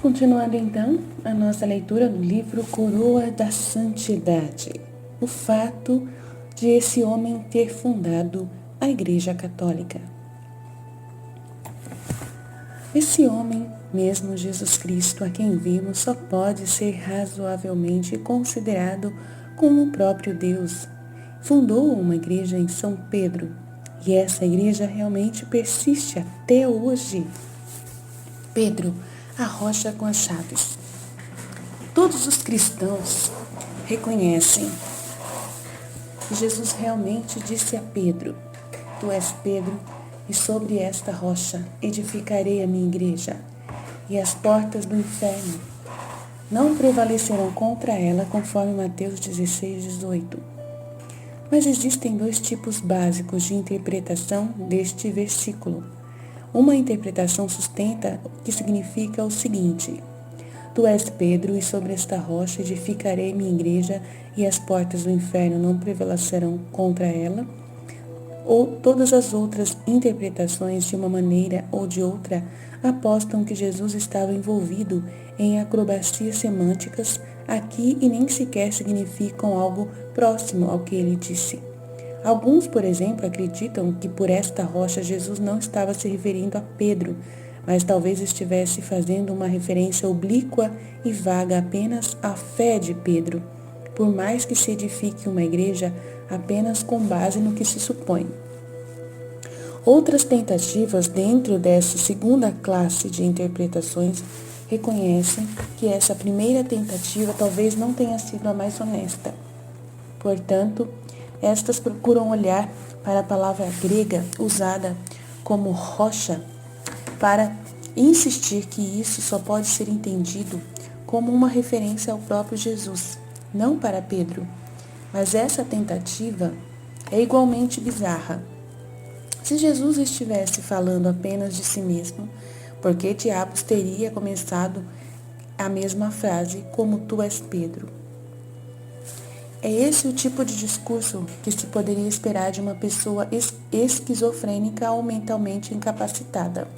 Continuando então a nossa leitura do livro Coroa da Santidade, o fato de esse homem ter fundado a Igreja Católica. Esse homem, mesmo Jesus Cristo, a quem vimos, só pode ser razoavelmente considerado como o próprio Deus. Fundou uma igreja em São Pedro, e essa igreja realmente persiste até hoje. Pedro, a rocha com as chaves. Todos os cristãos reconhecem que Jesus realmente disse a Pedro: Tu és Pedro, e sobre esta rocha edificarei a minha igreja, e as portas do inferno não prevalecerão contra ela, conforme Mateus 16:18. Mas existem dois tipos básicos de interpretação deste versículo. Uma interpretação sustenta que significa o seguinte: Tu és Pedro, e sobre esta rocha edificarei minha igreja, e as portas do inferno não prevalecerão contra ela. Ou todas as outras interpretações, de uma maneira ou de outra, apostam que Jesus estava envolvido em acrobacias semânticas aqui e nem sequer significam algo próximo ao que ele disse. Alguns, por exemplo, acreditam que por esta rocha Jesus não estava se referindo a Pedro, mas talvez estivesse fazendo uma referência oblíqua e vaga apenas à fé de Pedro, por mais que se edifique uma igreja apenas com base no que se supõe. Outras tentativas dentro dessa segunda classe de interpretações reconhecem que essa primeira tentativa talvez não tenha sido a mais honesta. Portanto, estas procuram olhar para a palavra grega usada como rocha para insistir que isso só pode ser entendido como uma referência ao próprio Jesus, não para Pedro. Mas essa tentativa é igualmente bizarra. Se Jesus estivesse falando apenas de si mesmo, por que diabos teria começado a mesma frase, como tu és Pedro? É esse o tipo de discurso que se poderia esperar de uma pessoa esquizofrênica ou mentalmente incapacitada,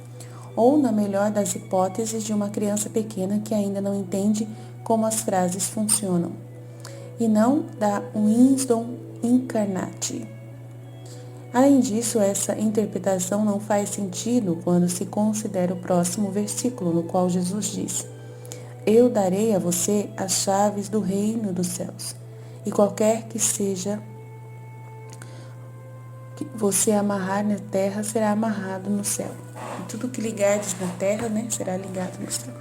ou, na melhor das hipóteses, de uma criança pequena que ainda não entende como as frases funcionam, e não da wisdom incarnate. Além disso, essa interpretação não faz sentido quando se considera o próximo versículo, no qual Jesus diz: Eu darei a você as chaves do reino dos céus, e qualquer que seja que você amarrar na terra será amarrado no céu, e tudo que ligardes na terra, será ligado no céu.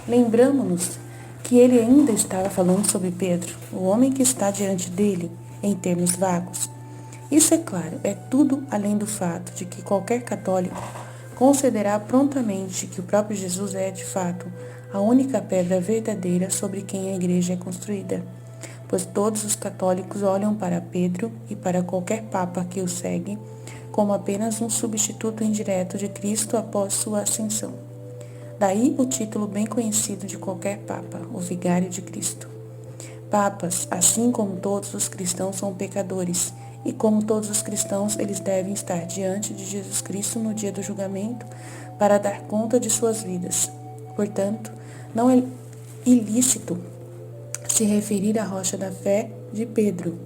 Lembramos-nos que ele ainda estava falando sobre Pedro, o homem que está diante dele, em termos vagos. Isso, é claro, é tudo além do fato de que qualquer católico considerar prontamente que o próprio Jesus é, de fato, a única pedra verdadeira sobre quem a igreja é construída, pois todos os católicos olham para Pedro e para qualquer papa que o segue como apenas um substituto indireto de Cristo após sua ascensão. Daí o título bem conhecido de qualquer papa, o Vigário de Cristo. Papas, assim como todos os cristãos, são pecadores, e como todos os cristãos, eles devem estar diante de Jesus Cristo no dia do julgamento para dar conta de suas vidas. Portanto, não é ilícito se referir à rocha da fé de Pedro,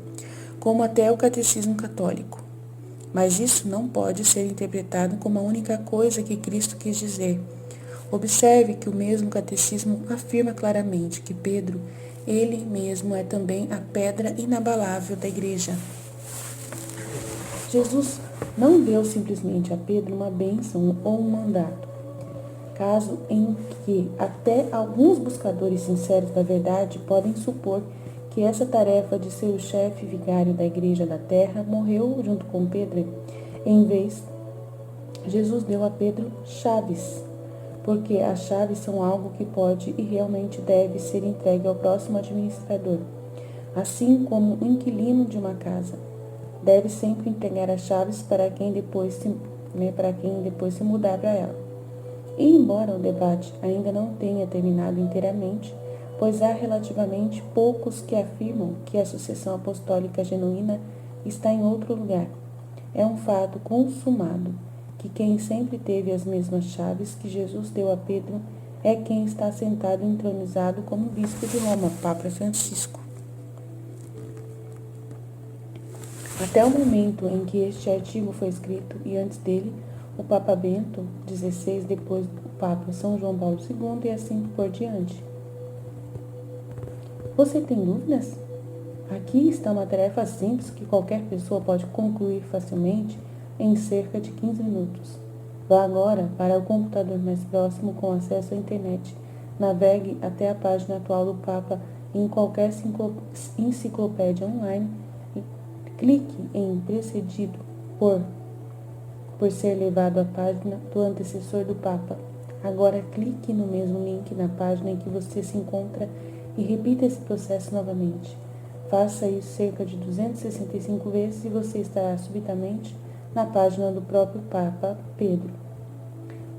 como até o catecismo católico. Mas isso não pode ser interpretado como a única coisa que Cristo quis dizer. Observe que o mesmo catecismo afirma claramente que Pedro, ele mesmo, é também a pedra inabalável da igreja. Jesus não deu simplesmente a Pedro uma bênção ou um mandato, caso em que até alguns buscadores sinceros da verdade podem supor que essa tarefa de ser o chefe vigário da igreja da terra morreu junto com Pedro. Em vez, Jesus deu a Pedro chaves, porque as chaves são algo que pode e realmente deve ser entregue ao próximo administrador, assim como o inquilino de uma casa deve sempre entregar as chaves para quem depois se mudar para ela. E embora o debate ainda não tenha terminado inteiramente, pois há relativamente poucos que afirmam que a sucessão apostólica genuína está em outro lugar, é um fato consumado que quem sempre teve as mesmas chaves que Jesus deu a Pedro é quem está sentado entronizado como bispo de Roma, Papa Francisco. Até o momento em que este artigo foi escrito, e antes dele, o Papa Bento XVI, depois o Papa São João Paulo II e assim por diante. Você tem dúvidas? Aqui está uma tarefa simples que qualquer pessoa pode concluir facilmente em cerca de 15 minutos. Vá agora para o computador mais próximo com acesso à internet. Navegue até a página atual do Papa em qualquer enciclopédia online e clique em precedido por ser levado à página do antecessor do Papa. Agora clique no mesmo link na página em que você se encontra e repita esse processo novamente. Faça isso cerca de 265 vezes e você estará subitamente na página do próprio Papa Pedro,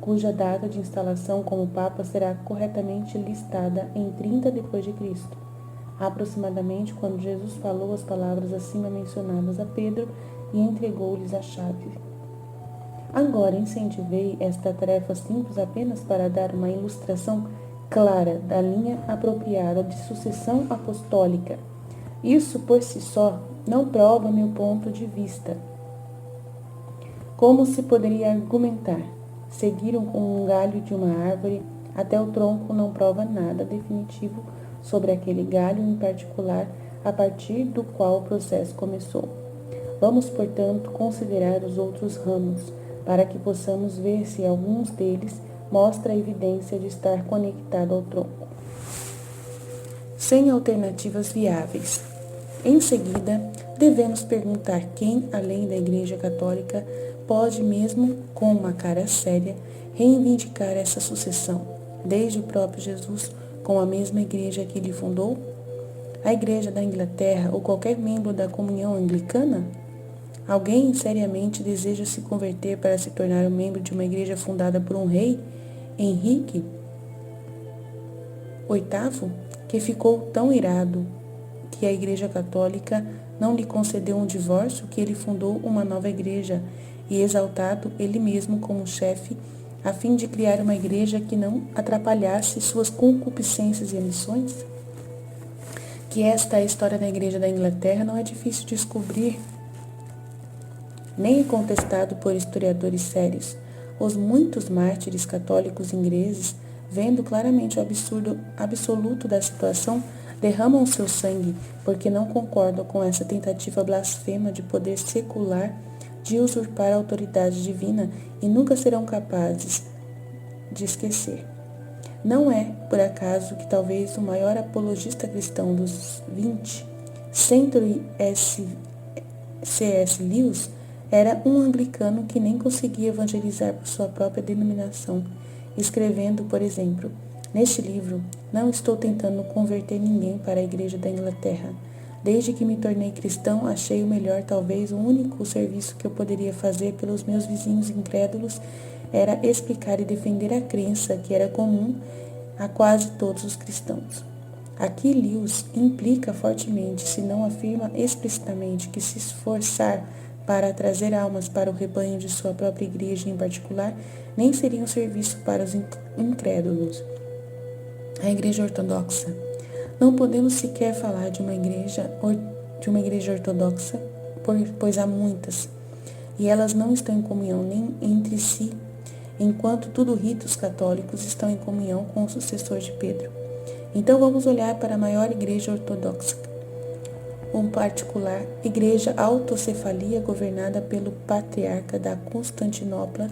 cuja data de instalação como Papa será corretamente listada em 30 d.C., aproximadamente quando Jesus falou as palavras acima mencionadas a Pedro e entregou-lhes a chave. Agora incentivei esta tarefa simples apenas para dar uma ilustração clara da linha apropriada de sucessão apostólica. Isso por si só não prova meu ponto de vista. Como se poderia argumentar? Seguir com um galho de uma árvore até o tronco não prova nada definitivo sobre aquele galho em particular a partir do qual o processo começou. Vamos, portanto, considerar os outros ramos, para que possamos ver se alguns deles mostra a evidência de estar conectado ao tronco. Sem alternativas viáveis. Em seguida, devemos perguntar quem, além da Igreja Católica, pode, mesmo com uma cara séria, reivindicar essa sucessão, desde o próprio Jesus, com a mesma Igreja que lhe fundou? A Igreja da Inglaterra ou qualquer membro da comunhão anglicana? Alguém seriamente deseja se converter para se tornar um membro de uma igreja fundada por um rei, Henrique VIII, que ficou tão irado que a Igreja Católica não lhe concedeu um divórcio, que ele fundou uma nova igreja e exaltado ele mesmo como chefe, a fim de criar uma igreja que não atrapalhasse suas concupiscências e ambições? Que esta é a história da Igreja da Inglaterra não é difícil de descobrir, nem é contestado por historiadores sérios. Os muitos mártires católicos ingleses, vendo claramente o absurdo absoluto da situação, derramam seu sangue porque não concordam com essa tentativa blasfema de poder secular de usurpar a autoridade divina e nunca serão capazes de esquecer. Não é, por acaso, que talvez o maior apologista cristão dos 20, C.S. Lewis, era um anglicano que nem conseguia evangelizar por sua própria denominação, escrevendo, por exemplo, neste livro, não estou tentando converter ninguém para a Igreja da Inglaterra. Desde que me tornei cristão, achei o melhor, talvez o único serviço que eu poderia fazer pelos meus vizinhos incrédulos era explicar e defender a crença que era comum a quase todos os cristãos. Aqui Lewis implica fortemente, se não afirma explicitamente, que se esforçar para trazer almas para o rebanho de sua própria igreja em particular, nem seria um serviço para os incrédulos. A Igreja Ortodoxa. Não podemos sequer falar de uma igreja ortodoxa, pois há muitas, e elas não estão em comunhão nem entre si, enquanto tudo ritos católicos estão em comunhão com o sucessor de Pedro. Então vamos olhar para a maior igreja ortodoxa, um particular, igreja autocefalia governada pelo patriarca da Constantinopla.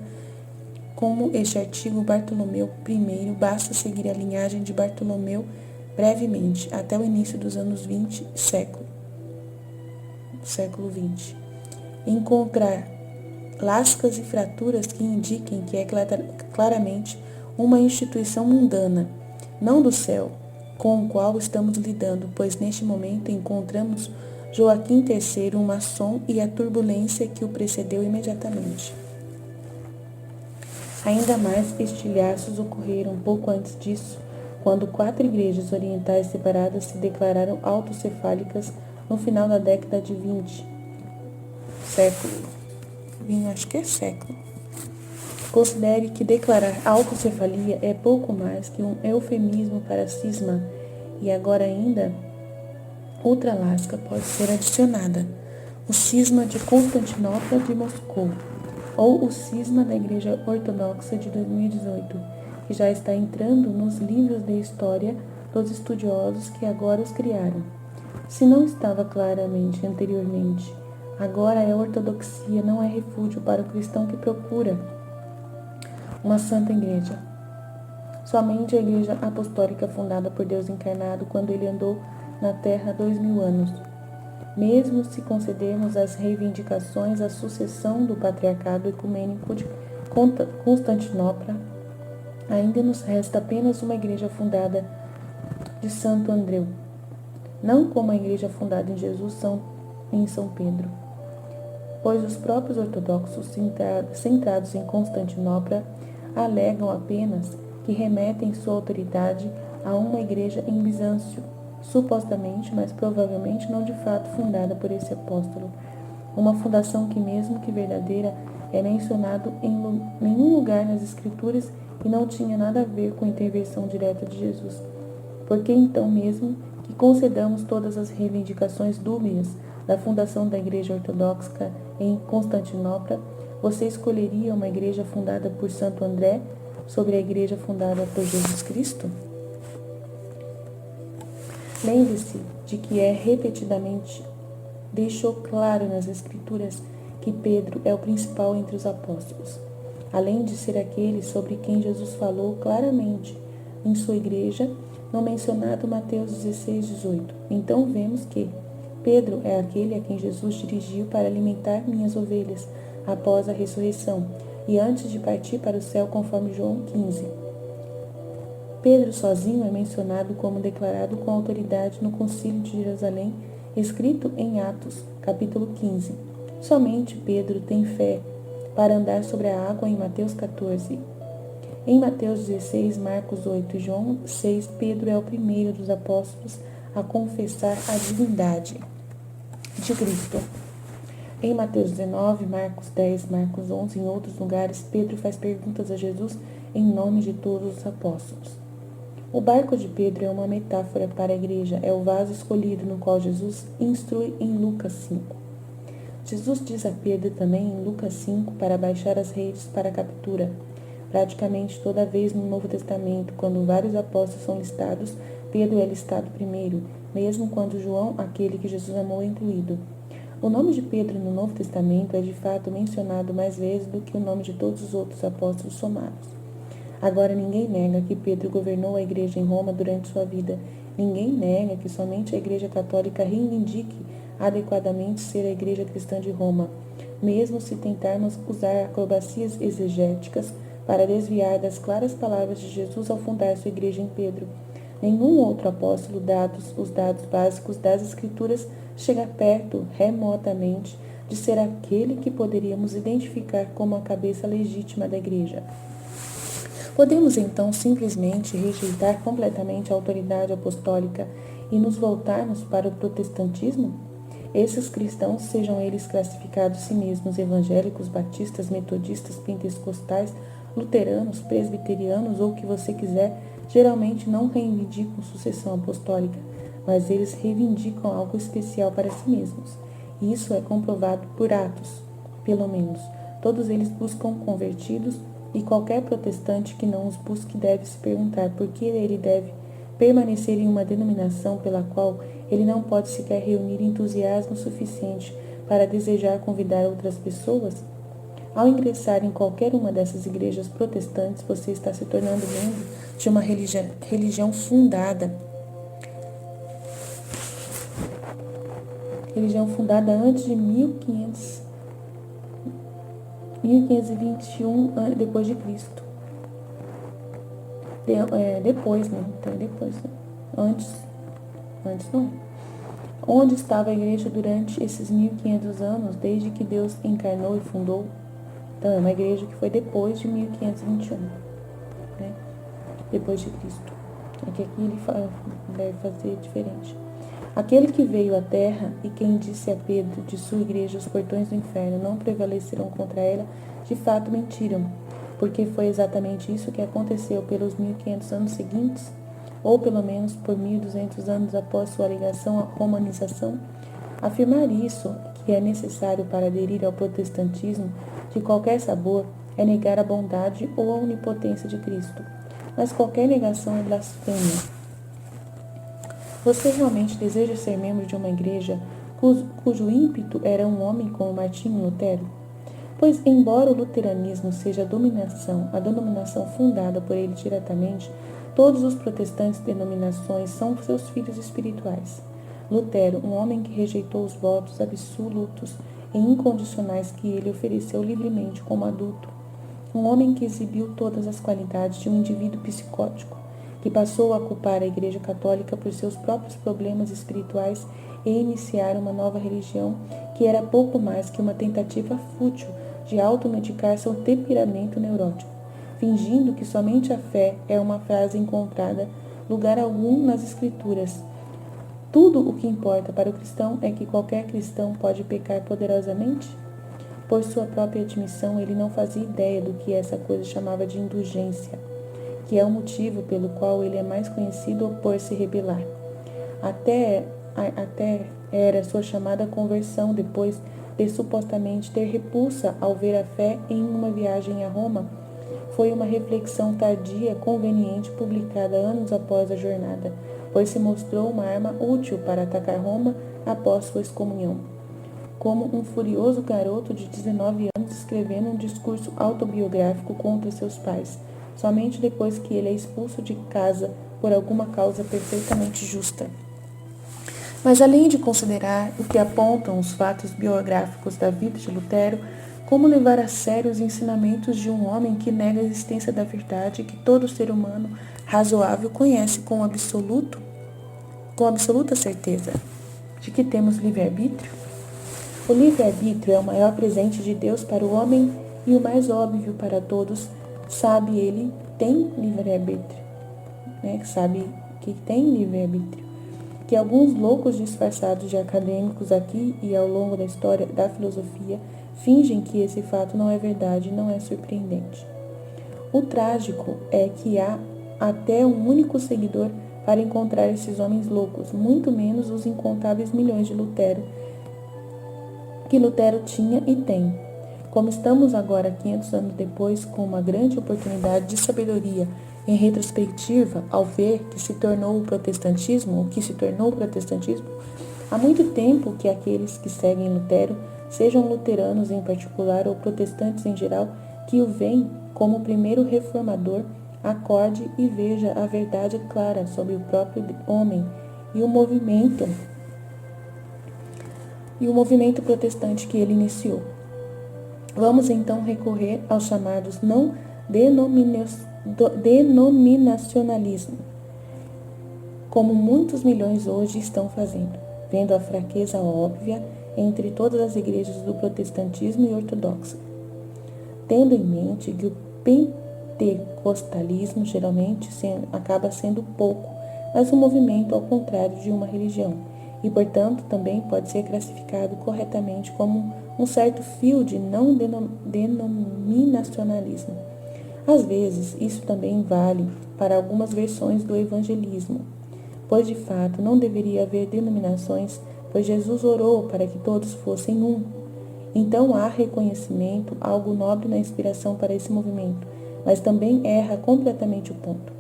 Como este artigo Bartolomeu I, basta seguir a linhagem de Bartolomeu brevemente, até o início dos anos 20, século XX. Encontrar lascas e fraturas que indiquem que é claramente uma instituição mundana, não do céu, com o qual estamos lidando, pois neste momento encontramos Joaquim III, um maçom, e a turbulência que o precedeu imediatamente. Ainda mais estilhaços ocorreram pouco antes disso, quando 4 igrejas orientais separadas se declararam autocefálicas no final da década de 20, século. Considere que declarar autocefalia é pouco mais que um eufemismo para cisma, e agora ainda outra lasca pode ser adicionada: o cisma de Constantinopla de Moscou, ou o cisma da Igreja Ortodoxa de 2018, que já está entrando nos livros de história dos estudiosos que agora os criaram. Se não estava claramente anteriormente, agora a ortodoxia não é refúgio para o cristão que procura uma santa igreja. Somente a igreja apostólica fundada por Deus encarnado quando ele andou na terra há 2000 anos. Mesmo se concedermos as reivindicações à sucessão do patriarcado ecumênico de Constantinopla, ainda nos resta apenas uma igreja fundada de Santo Andreu, não como a igreja fundada em Jesus em São Pedro, pois os próprios ortodoxos centrados em Constantinopla alegam apenas que remetem sua autoridade a uma igreja em Bizâncio, supostamente, mas provavelmente não de fato fundada por esse apóstolo, uma fundação que, mesmo que verdadeira, é mencionado em nenhum lugar nas Escrituras e não tinha nada a ver com a intervenção direta de Jesus. Por que então, mesmo que concedamos todas as reivindicações dúbias da fundação da Igreja Ortodoxa em Constantinopla, você escolheria uma igreja fundada por Santo André sobre a igreja fundada por Jesus Cristo? Lembre-se de que repetidamente deixou claro nas Escrituras que Pedro é o principal entre os apóstolos, além de ser aquele sobre quem Jesus falou claramente em sua igreja, no mencionado Mateus 16:18. Então vemos que Pedro é aquele a quem Jesus dirigiu para alimentar minhas ovelhas após a ressurreição e antes de partir para o céu, conforme João 15. Pedro sozinho é mencionado como declarado com autoridade no Concílio de Jerusalém, escrito em Atos, capítulo 15. Somente Pedro tem fé para andar sobre a água em Mateus 14. Em Mateus 16, Marcos 8 e João 6, Pedro é o primeiro dos apóstolos a confessar a divindade de Cristo. Em Mateus 19, Marcos 10, Marcos 11 e em outros lugares, Pedro faz perguntas a Jesus em nome de todos os apóstolos. O barco de Pedro é uma metáfora para a igreja, é o vaso escolhido no qual Jesus instrui em Lucas 5. Jesus diz a Pedro também em Lucas 5 para baixar as redes para a captura. Praticamente toda vez no Novo Testamento, quando vários apóstolos são listados, Pedro é listado primeiro, mesmo quando João, aquele que Jesus amou, é incluído. O nome de Pedro no Novo Testamento é de fato mencionado mais vezes do que o nome de todos os outros apóstolos somados. Agora, ninguém nega que Pedro governou a igreja em Roma durante sua vida. Ninguém nega que somente a igreja católica reivindique adequadamente ser a igreja cristã de Roma, mesmo se tentarmos usar acrobacias exegéticas para desviar das claras palavras de Jesus ao fundar sua igreja em Pedro. Nenhum outro apóstolo, dados os dados básicos das Escrituras, chega perto, remotamente, de ser aquele que poderíamos identificar como a cabeça legítima da igreja. Podemos então simplesmente rejeitar completamente a autoridade apostólica e nos voltarmos para o protestantismo? Esses cristãos, sejam eles classificados si mesmos evangélicos, batistas, metodistas, pentecostais, luteranos, presbiterianos ou o que você quiser, geralmente não reivindicam sucessão apostólica, mas eles reivindicam algo especial para si mesmos. E isso é comprovado por Atos, pelo menos. Todos eles buscam convertidos e qualquer protestante que não os busque deve se perguntar por que ele deve permanecer em uma denominação pela qual ele não pode sequer reunir entusiasmo suficiente para desejar convidar outras pessoas. Ao ingressar em qualquer uma dessas igrejas protestantes, você está se tornando membro de uma religião fundada antes de 1521 depois de Cristo. Depois, né? Então, depois, né? Antes não é. Onde estava a igreja durante esses 1500 anos, desde que Deus encarnou e fundou? Então, é uma igreja que foi depois de 1521, né? Depois de Cristo. É que aqui ele deve fazer diferente. Aquele que veio à terra e quem disse a Pedro de sua igreja os portões do inferno não prevalecerão contra ela, de fato mentiram. porque foi exatamente isso que aconteceu pelos 1500 anos seguintes, ou pelo menos por 1200 anos após sua ligação à romanização. Afirmar isso, que é necessário para aderir ao protestantismo de qualquer sabor, é negar a bondade ou a onipotência de Cristo. Mas qualquer negação é blasfêmia. Você realmente deseja ser membro de uma igreja cujo ímpeto era um homem como Martinho Lutero? Pois, embora o luteranismo seja a denominação fundada por ele diretamente, todos os protestantes denominações são seus filhos espirituais. Lutero, um homem que rejeitou os votos absolutos e incondicionais que ele ofereceu livremente como adulto. Um homem que exibiu todas as qualidades de um indivíduo psicótico, que passou a culpar a Igreja Católica por seus próprios problemas espirituais e iniciar uma nova religião que era pouco mais que uma tentativa fútil de automedicar seu temperamento neurótico, fingindo que somente a fé é uma frase encontrada lugar algum nas Escrituras. Tudo o que importa para o cristão é que qualquer cristão pode pecar poderosamente? Por sua própria admissão, ele não fazia ideia do que essa coisa chamava de indulgência, que é o motivo pelo qual ele é mais conhecido por se rebelar. Até era sua chamada conversão depois de supostamente ter repulsa ao ver a fé em uma viagem a Roma. Foi uma reflexão tardia, conveniente, publicada anos após a jornada, pois se mostrou uma arma útil para atacar Roma após sua excomunhão. Como um furioso garoto de 19 anos escrevendo um discurso autobiográfico contra seus pais, somente depois que ele é expulso de casa por alguma causa perfeitamente justa. Mas além de considerar o que apontam os fatos biográficos da vida de Lutero, como levar a sério os ensinamentos de um homem que nega a existência da verdade que todo ser humano razoável conhece com absoluta certeza? De que temos livre-arbítrio? O livre-arbítrio é o maior presente de Deus para o homem e o mais óbvio para todos. Sabe, ele tem livre-arbítrio, sabe que tem livre-arbítrio. Que alguns loucos disfarçados de acadêmicos aqui e ao longo da história da filosofia fingem que esse fato não é verdade e não é surpreendente. O trágico é que há até um único seguidor para encontrar esses homens loucos, muito menos os incontáveis milhões de Lutero que Lutero tinha e tem. Como estamos agora, 500 anos depois, com uma grande oportunidade de sabedoria em retrospectiva, ao ver que se tornou o protestantismo, há muito tempo que aqueles que seguem Lutero, sejam luteranos em particular ou protestantes em geral, que o veem como o primeiro reformador, acorde e veja a verdade clara sobre o próprio homem e o movimento protestante que ele iniciou. Vamos então recorrer aos chamados não denominacionalismo, como muitos milhões hoje estão fazendo, vendo a fraqueza óbvia entre todas as igrejas do protestantismo e ortodoxa, tendo em mente que o pentecostalismo geralmente acaba sendo pouco, mas um movimento ao contrário de uma religião, e portanto também pode ser classificado corretamente como um certo fio de não denominacionalismo. Às vezes, isso também vale para algumas versões do evangelismo, pois de fato não deveria haver denominações, pois Jesus orou para que todos fossem um. Então há reconhecimento, algo nobre na inspiração para esse movimento, mas também erra completamente o ponto,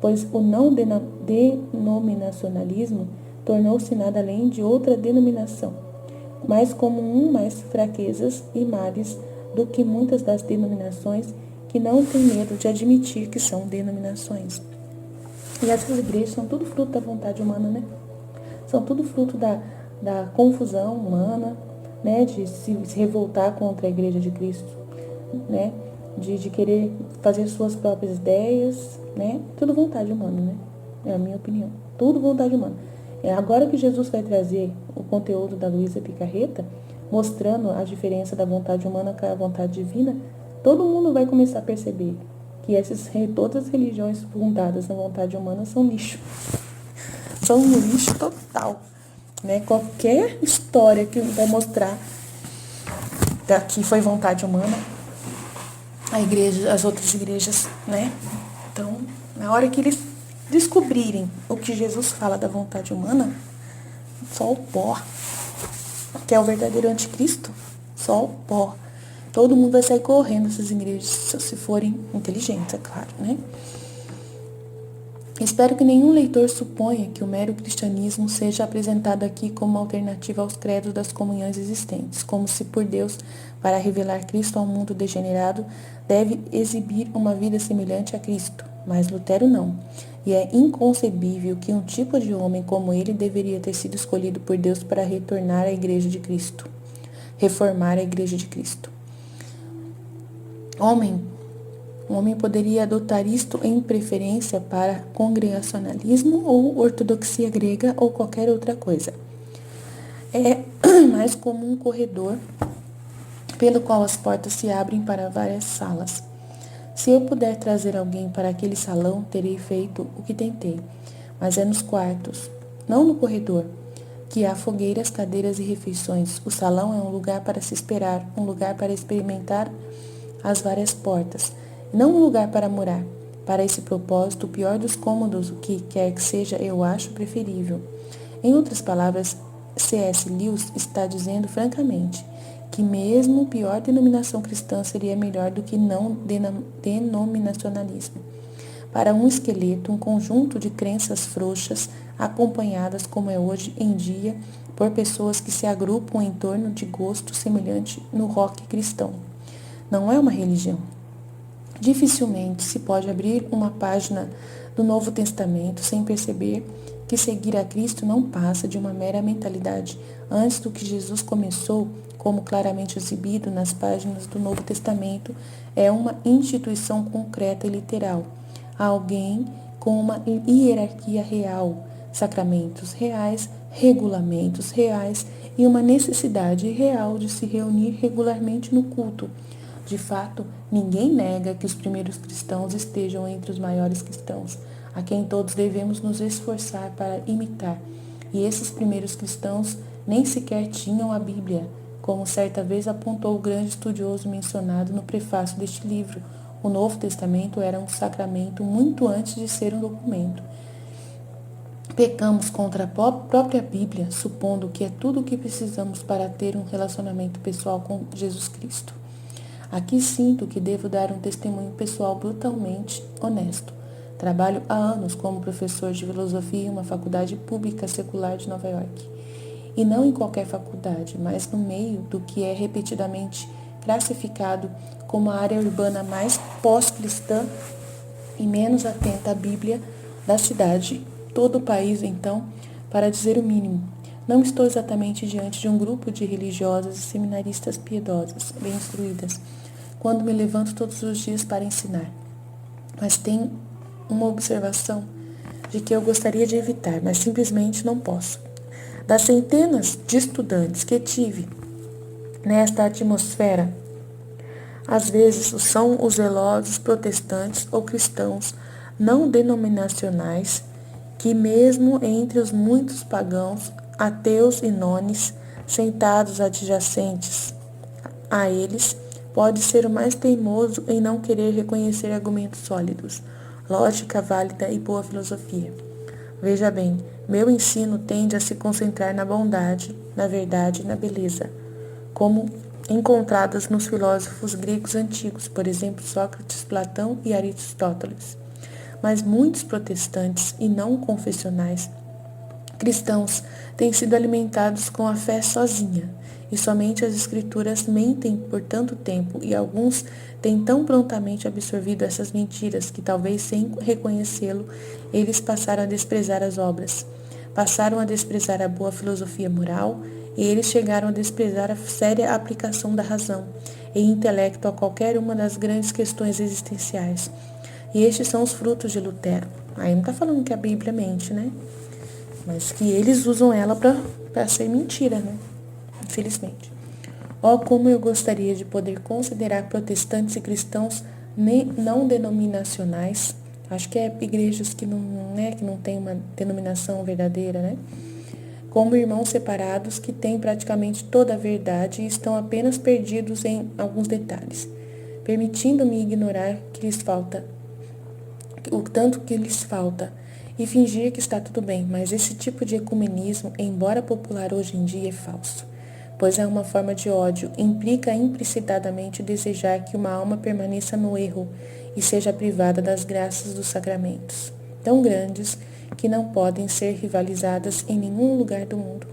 pois o não denominacionalismo tornou-se nada além de outra denominação, mais comum, mais fraquezas e males do que muitas das denominações que não têm medo de admitir que são denominações. E essas igrejas são tudo fruto da vontade humana, São tudo fruto da confusão humana, de se revoltar contra a Igreja de Cristo, de querer fazer suas próprias ideias, Tudo vontade humana, É a minha opinião. Tudo vontade humana. Agora que Jesus vai trazer o conteúdo da Luísa Picarreta, mostrando a diferença da vontade humana com a vontade divina, todo mundo vai começar a perceber que todas as religiões fundadas na vontade humana são lixo. São um lixo total. Qualquer história que vai mostrar que foi vontade humana as outras igrejas, né? Então, na hora que eles descobrirem o que Jesus fala da vontade humana, só o pó, que é o verdadeiro anticristo, só o pó. Todo mundo vai sair correndo dessas igrejas, se forem inteligentes, é claro, né? Espero que nenhum leitor suponha que o mero cristianismo seja apresentado aqui como alternativa aos credos das comunhões existentes, como se por Deus, para revelar Cristo ao mundo degenerado, deve exibir uma vida semelhante a Cristo. Mas Lutero não. E é inconcebível que um tipo de homem como ele deveria ter sido escolhido por Deus para retornar à Igreja de Cristo, reformar a Igreja de Cristo. Um homem poderia adotar isto em preferência para congregacionalismo ou ortodoxia grega ou qualquer outra coisa. É mais como um corredor pelo qual as portas se abrem para várias salas. Se eu puder trazer alguém para aquele salão, terei feito o que tentei. Mas é nos quartos, não no corredor, que há fogueiras, cadeiras e refeições. O salão é um lugar para se esperar, um lugar para experimentar as várias portas, não um lugar para morar. Para esse propósito, o pior dos cômodos, o que quer que seja, eu acho preferível. Em outras palavras, C.S. Lewis está dizendo francamente que mesmo pior denominação cristã seria melhor do que não denominacionalismo. Para um esqueleto, um conjunto de crenças frouxas, acompanhadas, como é hoje em dia, por pessoas que se agrupam em torno de gosto semelhante no rock cristão. Não é uma religião. Dificilmente se pode abrir uma página do Novo Testamento sem perceber que seguir a Cristo não passa de uma mera mentalidade antes do que Jesus começou, como claramente exibido nas páginas do Novo Testamento, é uma instituição concreta e literal. Alguém com uma hierarquia real, sacramentos reais, regulamentos reais e uma necessidade real de se reunir regularmente no culto. De fato, ninguém nega que os primeiros cristãos estejam entre os maiores cristãos, a quem todos devemos nos esforçar para imitar. E esses primeiros cristãos nem sequer tinham a Bíblia, como certa vez apontou o grande estudioso mencionado no prefácio deste livro. O Novo Testamento era um sacramento muito antes de ser um documento. Pecamos contra a própria Bíblia, supondo que é tudo o que precisamos para ter um relacionamento pessoal com Jesus Cristo. Aqui sinto que devo dar um testemunho pessoal brutalmente honesto. Trabalho há anos como professor de filosofia em uma faculdade pública secular de Nova York. E não em qualquer faculdade, mas no meio do que é repetidamente classificado como a área urbana mais pós-cristã e menos atenta à Bíblia da cidade. Todo o país, então, para dizer o mínimo. Não estou exatamente diante de um grupo de religiosas e seminaristas piedosas, bem instruídas, quando me levanto todos os dias para ensinar. Mas tem uma observação de que eu gostaria de evitar, mas simplesmente não posso. Das centenas de estudantes que tive nesta atmosfera, às vezes são os zelosos protestantes ou cristãos não denominacionais que mesmo entre os muitos pagãos, ateus e nones, sentados adjacentes a eles, pode ser o mais teimoso em não querer reconhecer argumentos sólidos, lógica válida e boa filosofia. Veja bem, meu ensino tende a se concentrar na bondade, na verdade e na beleza, como encontradas nos filósofos gregos antigos, por exemplo, Sócrates, Platão e Aristóteles. Mas muitos protestantes e não confessionais cristãos têm sido alimentados com a fé sozinha, e somente as escrituras mentem por tanto tempo, e alguns têm tão prontamente absorvido essas mentiras que talvez sem reconhecê-lo, eles passaram a desprezar as obras, passaram a desprezar a boa filosofia moral, e eles chegaram a desprezar a séria aplicação da razão e intelecto a qualquer uma das grandes questões existenciais. E estes são os frutos de Lutero. Aí não está falando que a Bíblia mente, né? Mas que eles usam ela para ser mentira, né? Infelizmente. Oh, como eu gostaria de poder considerar protestantes e cristãos não denominacionais, acho que é igrejas que não tem uma denominação verdadeira, né? Como irmãos separados que têm praticamente toda a verdade e estão apenas perdidos em alguns detalhes. permitindo-me ignorar o tanto que lhes falta, e fingir que está tudo bem, mas esse tipo de ecumenismo, embora popular hoje em dia, é falso, pois é uma forma de ódio, implica implicitamente desejar que uma alma permaneça no erro e seja privada das graças dos sacramentos, tão grandes que não podem ser rivalizadas em nenhum lugar do mundo.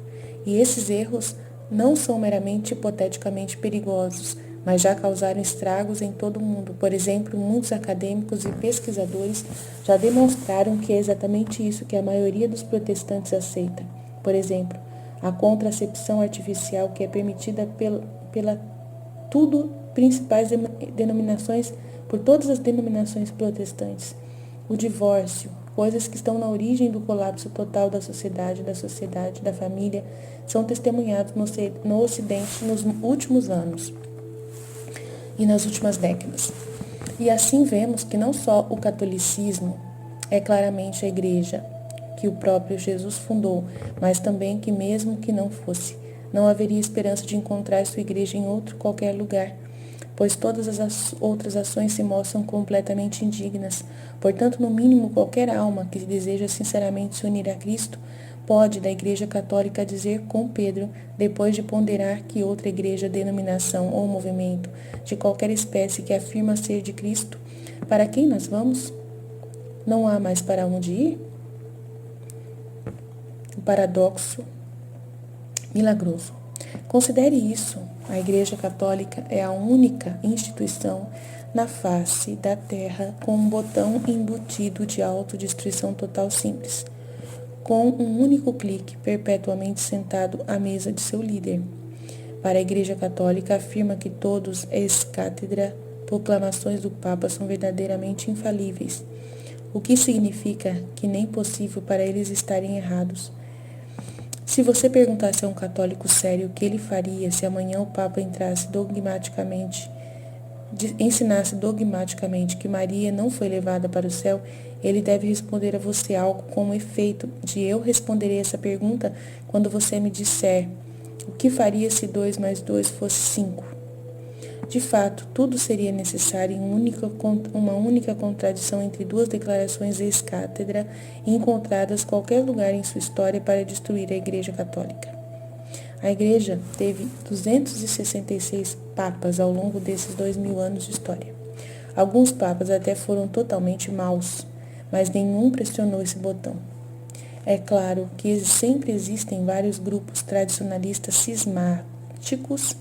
E esses erros não são meramente hipoteticamente perigosos, mas já causaram estragos em todo o mundo. Por exemplo, muitos acadêmicos e pesquisadores já demonstraram que é exatamente isso que a maioria dos protestantes aceita. Por exemplo, a contracepção artificial, que é permitida pela principais denominações, por todas as denominações protestantes. O divórcio, coisas que estão na origem do colapso total da sociedade, da família, são testemunhados no Ocidente nos últimos anos e nas últimas décadas. E assim vemos que não só o catolicismo é claramente a igreja que o próprio Jesus fundou, mas também que mesmo que não fosse, não haveria esperança de encontrar sua igreja em outro qualquer lugar, pois todas as outras ações se mostram completamente indignas. Portanto, no mínimo, qualquer alma que deseja sinceramente se unir a Cristo pode, da Igreja Católica, dizer com Pedro, depois de ponderar que outra igreja, denominação ou movimento de qualquer espécie que afirma ser de Cristo, para quem nós vamos? Não há mais para onde ir? O paradoxo milagroso. Considere isso. A Igreja Católica é a única instituição na face da terra com um botão embutido de autodestruição total simples, com um único clique, perpetuamente sentado à mesa de seu líder. Para a Igreja Católica, afirma que todos ex-cátedra proclamações do Papa são verdadeiramente infalíveis, o que significa que nem possível para eles estarem errados. Se você perguntasse a um católico sério o que ele faria se amanhã o Papa ensinasse dogmaticamente que Maria não foi levada para o céu, ele deve responder a você algo como efeito de eu responderei essa pergunta quando você me disser o que faria se 2 mais 2 fosse 5. De fato, tudo seria necessário em uma única contradição entre duas declarações ex-cátedra encontradas qualquer lugar em sua história para destruir a Igreja Católica. A Igreja teve 266 papas ao longo desses 2000 anos de história. Alguns papas até foram totalmente maus, mas nenhum pressionou esse botão. É claro que sempre existem vários grupos tradicionalistas cismáticos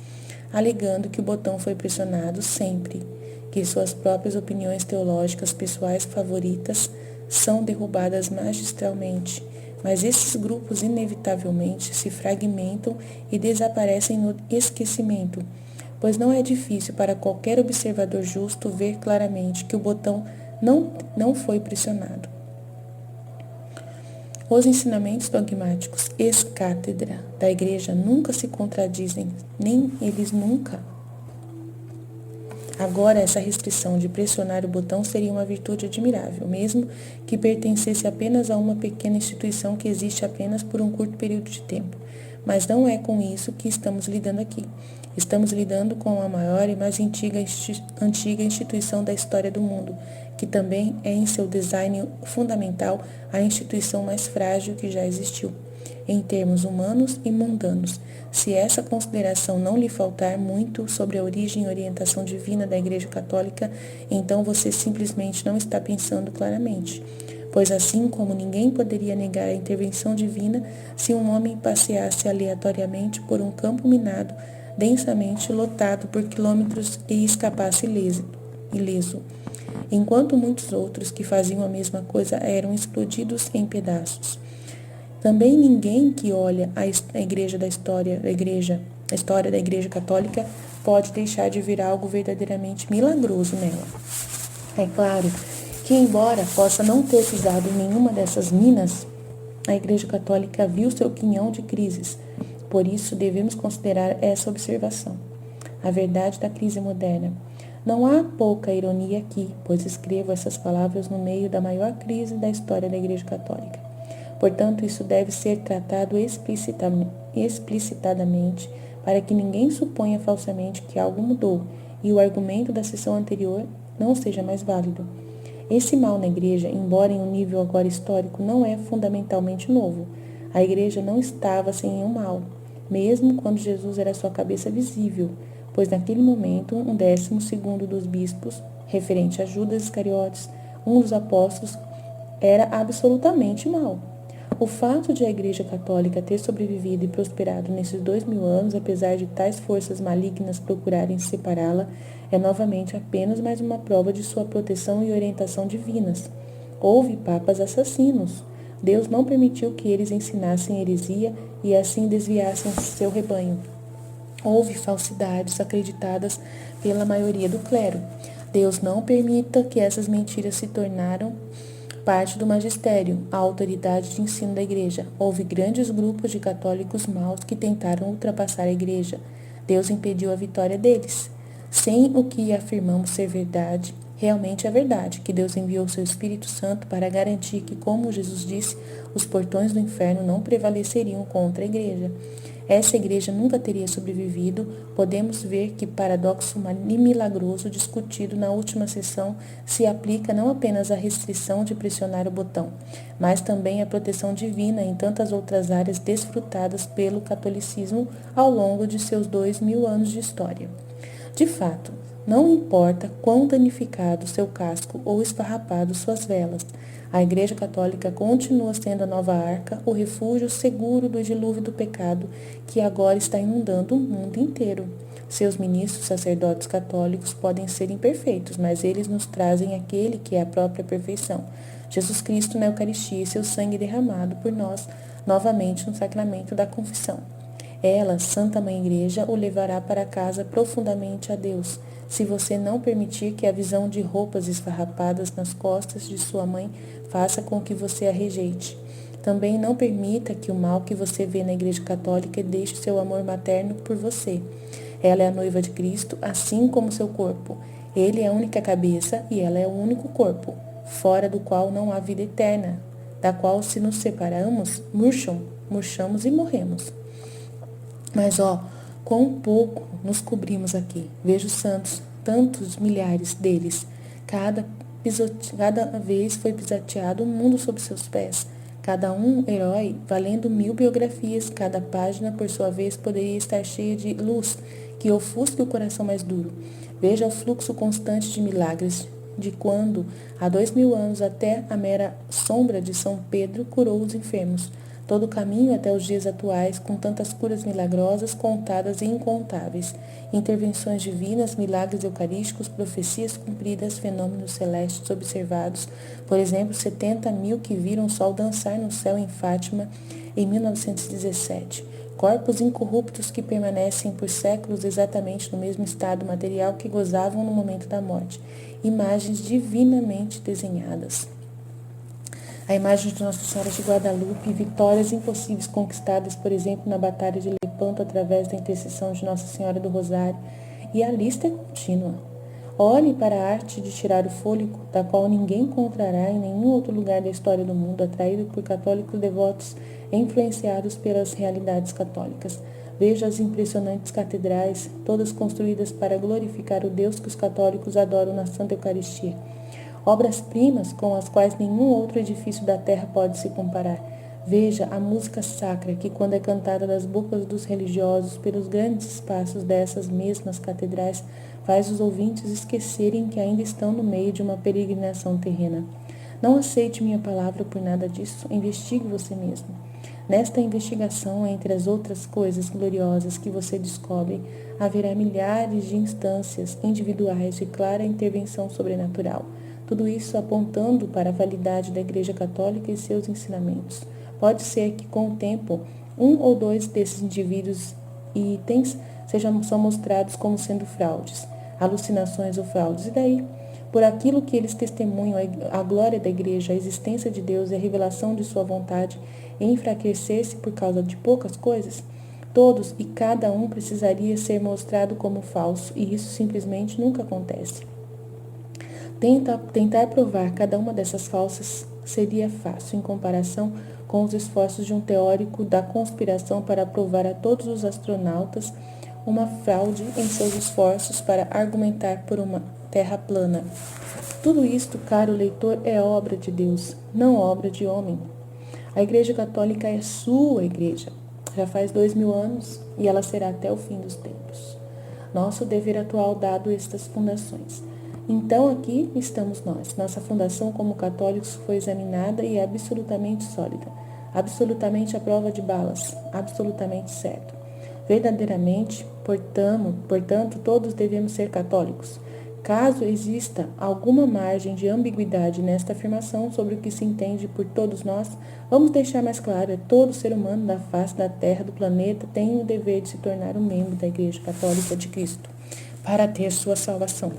alegando que o botão foi pressionado sempre, que suas próprias opiniões teológicas pessoais favoritas são derrubadas magistralmente, mas esses grupos inevitavelmente se fragmentam e desaparecem no esquecimento, pois não é difícil para qualquer observador justo ver claramente que o botão não foi pressionado. Os ensinamentos dogmáticos ex-cátedra da Igreja nunca se contradizem, nem eles nunca. Agora, essa restrição de pressionar o botão seria uma virtude admirável, mesmo que pertencesse apenas a uma pequena instituição que existe apenas por um curto período de tempo. Mas não é com isso que estamos lidando aqui. Estamos lidando com a maior e mais antiga instituição da história do mundo, que também é em seu design fundamental a instituição mais frágil que já existiu, em termos humanos e mundanos. Se essa consideração não lhe faltar muito sobre a origem e orientação divina da Igreja Católica, então você simplesmente não está pensando claramente. Pois assim como ninguém poderia negar a intervenção divina se um homem passeasse aleatoriamente por um campo minado, densamente lotado por quilômetros e escapasse ileso, enquanto muitos outros que faziam a mesma coisa eram explodidos em pedaços. Também ninguém que olha a história da Igreja Católica pode deixar de ver algo verdadeiramente milagroso nela. É claro que, embora possa não ter pisado em nenhuma dessas minas, a Igreja Católica viu seu quinhão de crises. Por isso, devemos considerar essa observação. A verdade da crise moderna. Não há pouca ironia aqui, pois escrevo essas palavras no meio da maior crise da história da Igreja Católica. Portanto, isso deve ser tratado explicitadamente, para que ninguém suponha falsamente que algo mudou e o argumento da sessão anterior não seja mais válido. Esse mal na igreja, embora em um nível agora histórico, não é fundamentalmente novo. A igreja não estava sem nenhum mal, mesmo quando Jesus era sua cabeça visível, pois naquele momento um 12º dos bispos, referente a Judas Iscariotes, um dos apóstolos, era absolutamente mau. O fato de a Igreja Católica ter sobrevivido e prosperado nesses 2000 anos, apesar de tais forças malignas procurarem separá-la, é novamente apenas mais uma prova de sua proteção e orientação divinas. Houve papas assassinos. Deus não permitiu que eles ensinassem heresia e assim desviassem seu rebanho. Houve falsidades acreditadas pela maioria do clero. Deus não permita que essas mentiras se tornaram parte do magistério, a autoridade de ensino da igreja. Houve grandes grupos de católicos maus que tentaram ultrapassar a igreja. Deus impediu a vitória deles. Sem o que afirmamos ser verdade, realmente é verdade que Deus enviou seu Espírito Santo para garantir que, como Jesus disse, os portões do inferno não prevaleceriam contra a igreja. Essa igreja nunca teria sobrevivido. Podemos ver que paradoxo milagroso discutido na última sessão se aplica não apenas à restrição de pressionar o botão, mas também à proteção divina em tantas outras áreas desfrutadas pelo catolicismo ao longo de seus 2000 anos de história. De fato, não importa quão danificado seu casco ou esfarrapado suas velas, a Igreja Católica continua sendo a nova arca, o refúgio seguro do dilúvio do pecado que agora está inundando o mundo inteiro. Seus ministros sacerdotes católicos podem ser imperfeitos, mas eles nos trazem aquele que é a própria perfeição, Jesus Cristo na Eucaristia e seu sangue derramado por nós novamente no sacramento da confissão. Ela, Santa Mãe Igreja, o levará para casa profundamente a Deus, se você não permitir que a visão de roupas esfarrapadas nas costas de sua mãe faça com que você a rejeite. Também não permita que o mal que você vê na Igreja Católica deixe seu amor materno por você. Ela é a noiva de Cristo, assim como seu corpo. Ele é a única cabeça e ela é o único corpo, fora do qual não há vida eterna, da qual se nos separamos, murchamos e morremos. Mas, quão pouco nos cobrimos aqui. Vejo santos, tantos milhares deles. Cada vez foi pisoteado o mundo sob seus pés. Cada um herói valendo 1000 biografias. Cada página, por sua vez, poderia estar cheia de luz que ofusque o coração mais duro. Veja o fluxo constante de milagres, de quando, há 2000 anos, até a mera sombra de São Pedro curou os enfermos. Todo o caminho até os dias atuais, com tantas curas milagrosas, contadas e incontáveis, intervenções divinas, milagres eucarísticos, profecias cumpridas, fenômenos celestes observados, por exemplo, 70.000 que viram o sol dançar no céu em Fátima em 1917, corpos incorruptos que permanecem por séculos exatamente no mesmo estado material que gozavam no momento da morte, imagens divinamente desenhadas. A imagem de Nossa Senhora de Guadalupe, vitórias impossíveis conquistadas, por exemplo, na Batalha de Lepanto através da intercessão de Nossa Senhora do Rosário, e a lista é contínua. Olhe para a arte de tirar o fôlego, da qual ninguém encontrará em nenhum outro lugar da história do mundo, atraído por católicos devotos e influenciados pelas realidades católicas. Veja as impressionantes catedrais, todas construídas para glorificar o Deus que os católicos adoram na Santa Eucaristia. Obras-primas com as quais nenhum outro edifício da terra pode se comparar. Veja a música sacra que, quando é cantada das bocas dos religiosos pelos grandes espaços dessas mesmas catedrais, faz os ouvintes esquecerem que ainda estão no meio de uma peregrinação terrena. Não aceite minha palavra por nada disso, investigue você mesmo. Nesta investigação, entre as outras coisas gloriosas que você descobre, haverá milhares de instâncias individuais de clara intervenção sobrenatural. Tudo isso apontando para a validade da Igreja Católica e seus ensinamentos. Pode ser que, com o tempo, um ou dois desses indivíduos e itens são mostrados como sendo fraudes, alucinações ou fraudes. E daí? Por aquilo que eles testemunham a glória da Igreja, a existência de Deus e a revelação de sua vontade, enfraquecer-se por causa de poucas coisas? Todos e cada um precisaria ser mostrado como falso, e isso simplesmente nunca acontece. Tentar provar cada uma dessas falsas seria fácil em comparação com os esforços de um teórico da conspiração para provar a todos os astronautas uma fraude em seus esforços para argumentar por uma terra plana. Tudo isto, caro leitor, é obra de Deus, não obra de homem. A Igreja Católica é sua igreja. Já faz 2000 anos e ela será até o fim dos tempos. Nosso dever atual dado estas fundações. Então aqui estamos nós. Nossa fundação como católicos foi examinada e é absolutamente sólida, absolutamente à prova de balas, absolutamente certo. Verdadeiramente, portanto, todos devemos ser católicos. Caso exista alguma margem de ambiguidade nesta afirmação sobre o que se entende por todos nós, vamos deixar mais claro, todo ser humano da face da terra, do planeta, tem o dever de se tornar um membro da Igreja Católica de Cristo, para ter sua salvação.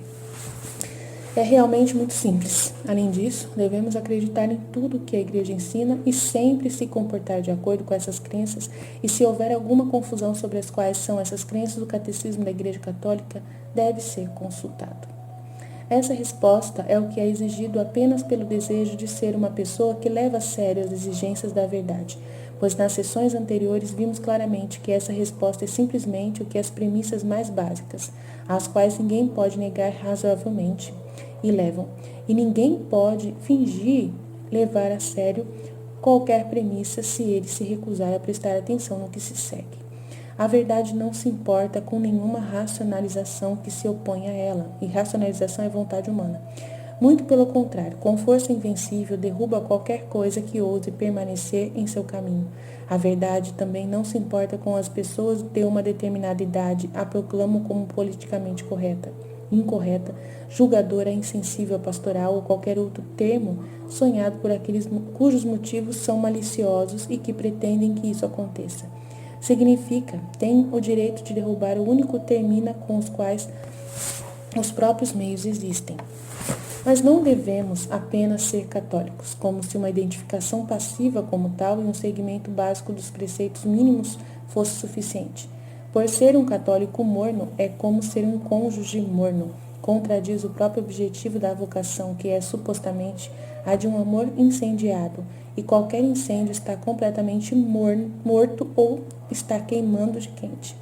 É realmente muito simples. Além disso, devemos acreditar em tudo que a Igreja ensina e sempre se comportar de acordo com essas crenças, e se houver alguma confusão sobre as quais são essas crenças, o Catecismo da Igreja Católica deve ser consultado. Essa resposta é o que é exigido apenas pelo desejo de ser uma pessoa que leva a sério as exigências da verdade, pois nas sessões anteriores vimos claramente que essa resposta é simplesmente o que as premissas mais básicas, às quais ninguém pode negar razoavelmente, e levam. E ninguém pode fingir levar a sério qualquer premissa se ele se recusar a prestar atenção no que se segue. A verdade não se importa com nenhuma racionalização que se oponha a ela, e racionalização é vontade humana. Muito pelo contrário, com força invencível derruba qualquer coisa que ouse permanecer em seu caminho. A verdade também não se importa com as pessoas de uma determinada idade, a proclamam como politicamente incorreta, julgadora, insensível, pastoral ou qualquer outro termo sonhado por aqueles cujos motivos são maliciosos e que pretendem que isso aconteça. Significa, tem o direito de derrubar o único termina com os quais os próprios meios existem. Mas não devemos apenas ser católicos, como se uma identificação passiva como tal e um segmento básico dos preceitos mínimos fosse suficiente. Por ser um católico morno, é como ser um cônjuge morno. Contradiz o próprio objetivo da vocação, que é supostamente a de um amor incendiado, e qualquer incêndio está completamente morto ou está queimando de quente.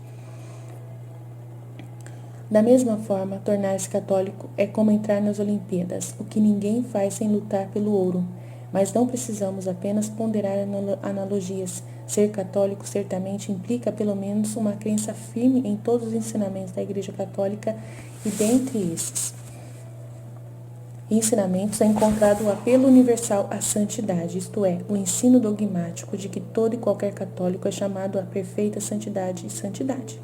Da mesma forma, tornar-se católico é como entrar nas Olimpíadas, o que ninguém faz sem lutar pelo ouro. Mas não precisamos apenas ponderar analogias. Ser católico certamente implica pelo menos uma crença firme em todos os ensinamentos da Igreja Católica, e dentre esses ensinamentos é encontrado o apelo universal à santidade, isto é, o ensino dogmático de que todo e qualquer católico é chamado à perfeita santidade e santidade.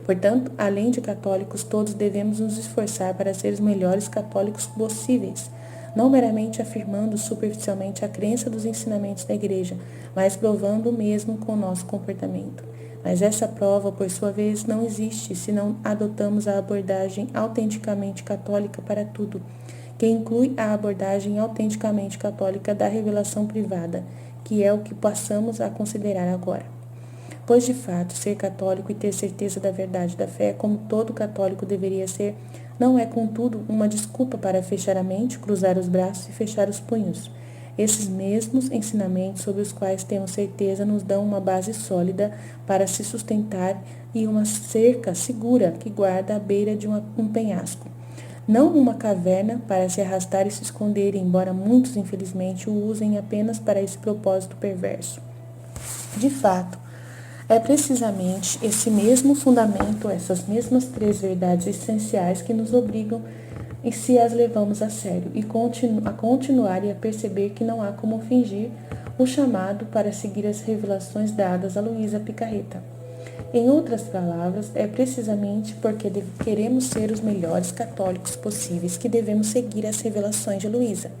Portanto, além de católicos, todos devemos nos esforçar para ser os melhores católicos possíveis, não meramente afirmando superficialmente a crença dos ensinamentos da Igreja, mas provando o mesmo com o nosso comportamento. Mas essa prova, por sua vez, não existe se não adotamos a abordagem autenticamente católica para tudo, que inclui a abordagem autenticamente católica da revelação privada, que é o que passamos a considerar agora. Pois, de fato, ser católico e ter certeza da verdade da fé, como todo católico deveria ser, não é, contudo, uma desculpa para fechar a mente, cruzar os braços e fechar os punhos. Esses mesmos ensinamentos sobre os quais temos certeza nos dão uma base sólida para se sustentar e uma cerca segura que guarda à beira de um penhasco. Não uma caverna para se arrastar e se esconder, embora muitos, infelizmente, o usem apenas para esse propósito perverso. De fato, é precisamente esse mesmo fundamento, essas mesmas 3 verdades essenciais que nos obrigam, e se as levamos a sério, e a continuar e a perceber que não há como fingir o chamado para seguir as revelações dadas a Luísa Picarreta. Em outras palavras, é precisamente porque queremos ser os melhores católicos possíveis que devemos seguir as revelações de Luísa.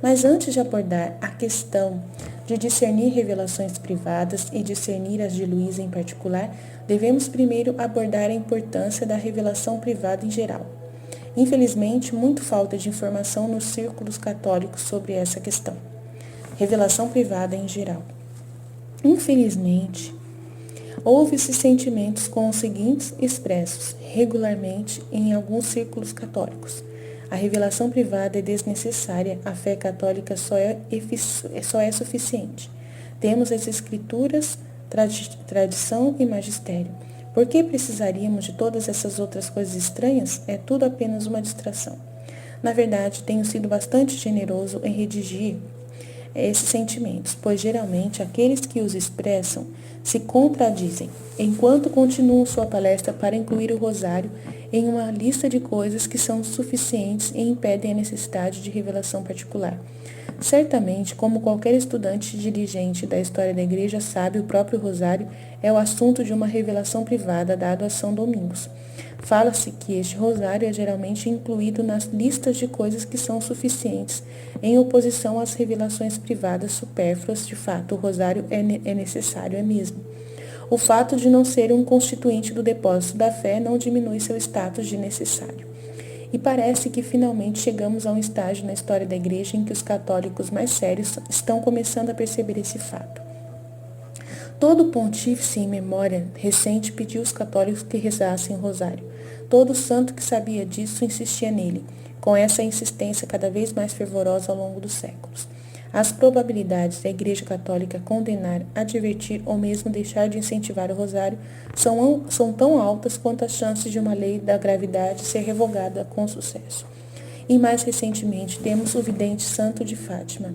Mas antes de abordar a questão de discernir revelações privadas e discernir as de Luísa em particular, devemos primeiro abordar a importância da revelação privada em geral. Infelizmente, muito falta de informação nos círculos católicos sobre essa questão. Revelação privada em geral. Infelizmente, houve-se sentimentos com os seguintes expressos regularmente em alguns círculos católicos. A revelação privada é desnecessária, a fé católica só é suficiente. Temos as escrituras, tradição e magistério. Por que precisaríamos de todas essas outras coisas estranhas? É tudo apenas uma distração. Na verdade, tenho sido bastante generoso em redigir esses sentimentos, pois geralmente aqueles que os expressam se contradizem, enquanto continuam sua palestra para incluir o rosário em uma lista de coisas que são suficientes e impedem a necessidade de revelação particular. Certamente, como qualquer estudante diligente da história da igreja sabe, o próprio rosário é o assunto de uma revelação privada dado a São Domingos. Fala-se que este rosário é geralmente incluído nas listas de coisas que são suficientes, em oposição às revelações privadas supérfluas. De fato, o rosário é necessário, é mesmo. O fato de não ser um constituinte do depósito da fé não diminui seu status de necessário. E parece que finalmente chegamos a um estágio na história da igreja em que os católicos mais sérios estão começando a perceber esse fato. Todo pontífice em memória recente pediu aos católicos que rezassem o rosário. Todo santo que sabia disso insistia nele, com essa insistência cada vez mais fervorosa ao longo dos séculos. As probabilidades da Igreja Católica condenar, advertir ou mesmo deixar de incentivar o rosário são tão altas quanto as chances de uma lei da gravidade ser revogada com sucesso. E mais recentemente temos o vidente santo de Fátima.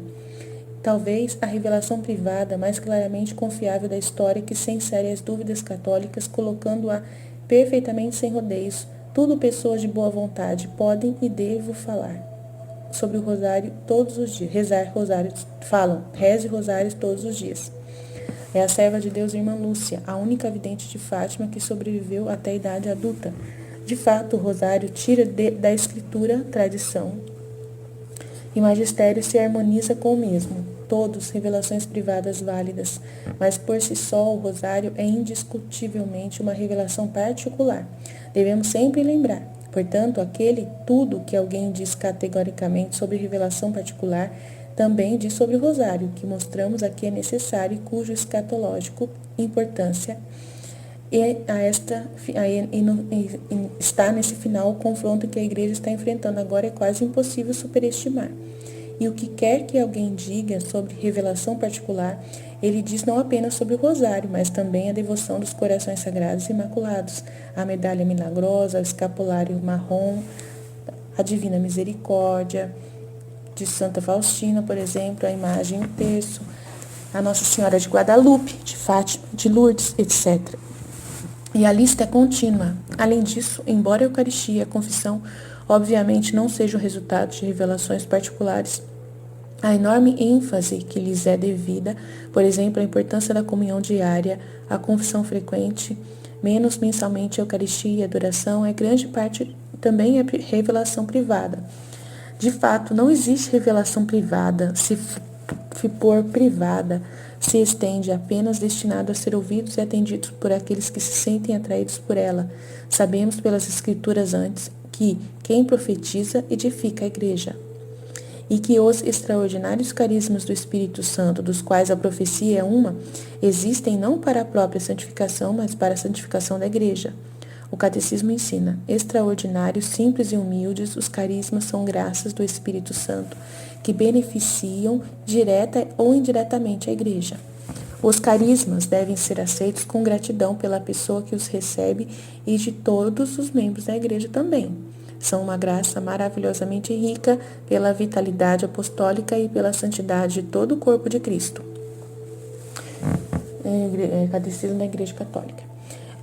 Talvez a revelação privada mais claramente confiável da história que sem sérias dúvidas católicas, colocando-a perfeitamente sem rodeios, tudo pessoas de boa vontade podem e devo falar sobre o rosário todos os dias. Reze rosários todos os dias. É a serva de Deus, irmã Lúcia, a única vidente de Fátima que sobreviveu até a idade adulta. De fato, o rosário tira da escritura, tradição e magistério se harmoniza com o mesmo. Todos revelações privadas válidas, mas por si só o rosário é indiscutivelmente uma revelação particular. Devemos sempre lembrar, portanto, aquele tudo que alguém diz categoricamente sobre revelação particular, também diz sobre o rosário, que mostramos aqui é necessário e cujo escatológico importância está nesse final o confronto que a igreja está enfrentando. Agora é quase impossível superestimar. E o que quer que alguém diga sobre revelação particular, ele diz não apenas sobre o rosário, mas também a devoção dos corações sagrados e imaculados, a medalha milagrosa, o escapulário marrom, a divina misericórdia de Santa Faustina, por exemplo, a imagem e o terço, a Nossa Senhora de Guadalupe, de Fátima, de Lourdes, etc. E a lista é contínua. Além disso, embora a Eucaristia e a confissão obviamente não sejam resultado de revelações particulares, a enorme ênfase que lhes é devida, por exemplo, a importância da comunhão diária, a confissão frequente, menos mensalmente a Eucaristia e a adoração, é grande parte também é revelação privada. De fato, não existe revelação privada, se for privada, se estende apenas destinado a ser ouvidos e atendidos por aqueles que se sentem atraídos por ela. Sabemos pelas Escrituras antes que quem profetiza edifica a igreja, e que os extraordinários carismas do Espírito Santo, dos quais a profecia é uma, existem não para a própria santificação, mas para a santificação da igreja. O Catecismo ensina: extraordinários, simples e humildes, os carismas são graças do Espírito Santo, que beneficiam direta ou indiretamente a igreja. Os carismas devem ser aceitos com gratidão pela pessoa que os recebe e de todos os membros da igreja também. São uma graça maravilhosamente rica pela vitalidade apostólica e pela santidade de todo o corpo de Cristo. Catecismo da Igreja Católica.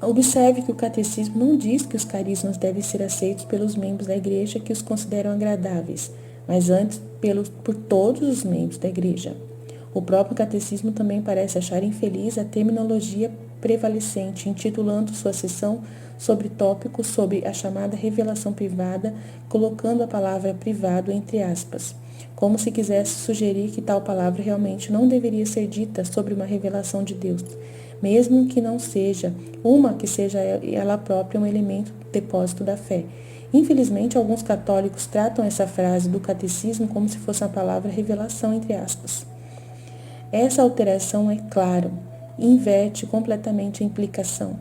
Observe que o catecismo não diz que os carismas devem ser aceitos pelos membros da igreja que os consideram agradáveis, mas antes por todos os membros da igreja. O próprio catecismo também parece achar infeliz a terminologia prevalecente, intitulando sua sessão sobre tópicos sobre a chamada revelação privada, colocando a palavra privado entre aspas, como se quisesse sugerir que tal palavra realmente não deveria ser dita sobre uma revelação de Deus, mesmo que não seja que seja ela própria um elemento do depósito da fé. Infelizmente, alguns católicos tratam essa frase do catecismo como se fosse a palavra revelação entre aspas. Essa alteração, é claro, inverte completamente a implicação.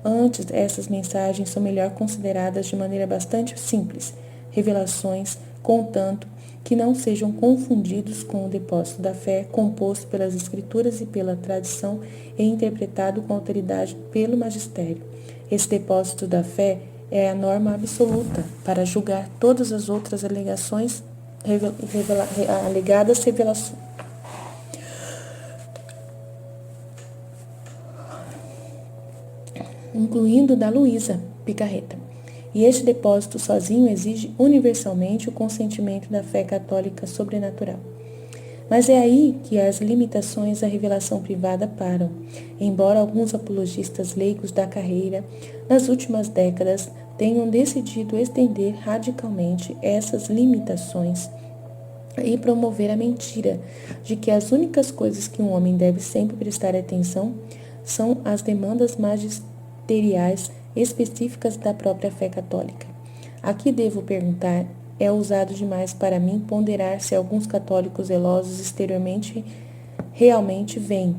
Antes, essas mensagens são melhor consideradas de maneira bastante simples, revelações contanto que não sejam confundidos com o depósito da fé, composto pelas Escrituras e pela tradição e interpretado com autoridade pelo magistério. Esse depósito da fé é a norma absoluta para julgar todas as outras alegações alegadas revelações. Incluindo da Luísa Picarreta. E este depósito sozinho exige universalmente o consentimento da fé católica sobrenatural. Mas é aí que as limitações da revelação privada param, embora alguns apologistas leigos da carreira, nas últimas décadas, tenham decidido estender radicalmente essas limitações e promover a mentira de que as únicas coisas que um homem deve sempre prestar atenção são as demandas magisteriais específicas da própria fé católica. Aqui devo perguntar, é ousado demais para mim ponderar se alguns católicos zelosos exteriormente realmente veem,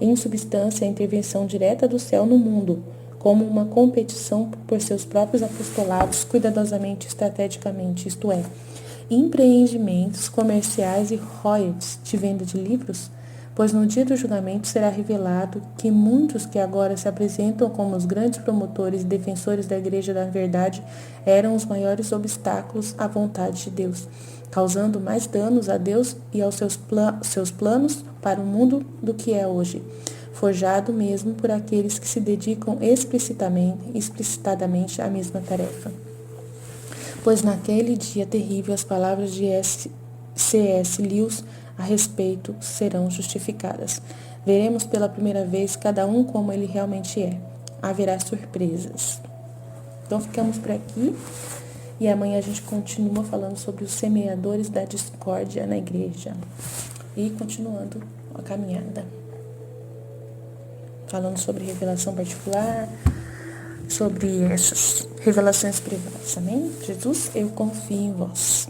em substância, a intervenção direta do céu no mundo, como uma competição por seus próprios apostolados cuidadosamente estrategicamente, isto é, empreendimentos comerciais e royalties de venda de livros, pois no dia do julgamento será revelado que muitos que agora se apresentam como os grandes promotores e defensores da Igreja da Verdade eram os maiores obstáculos à vontade de Deus, causando mais danos a Deus e aos seus planos para o mundo do que é hoje, forjado mesmo por aqueles que se dedicam explicitadamente à mesma tarefa. Pois naquele dia terrível as palavras de C.S. Lewis a respeito serão justificadas. Veremos pela primeira vez cada um como ele realmente é. Haverá surpresas. Então ficamos por aqui e amanhã a gente continua falando sobre os semeadores da discórdia na igreja. E continuando a caminhada. Falando sobre revelação particular, sobre essas revelações privadas. Amém? Jesus, eu confio em vós.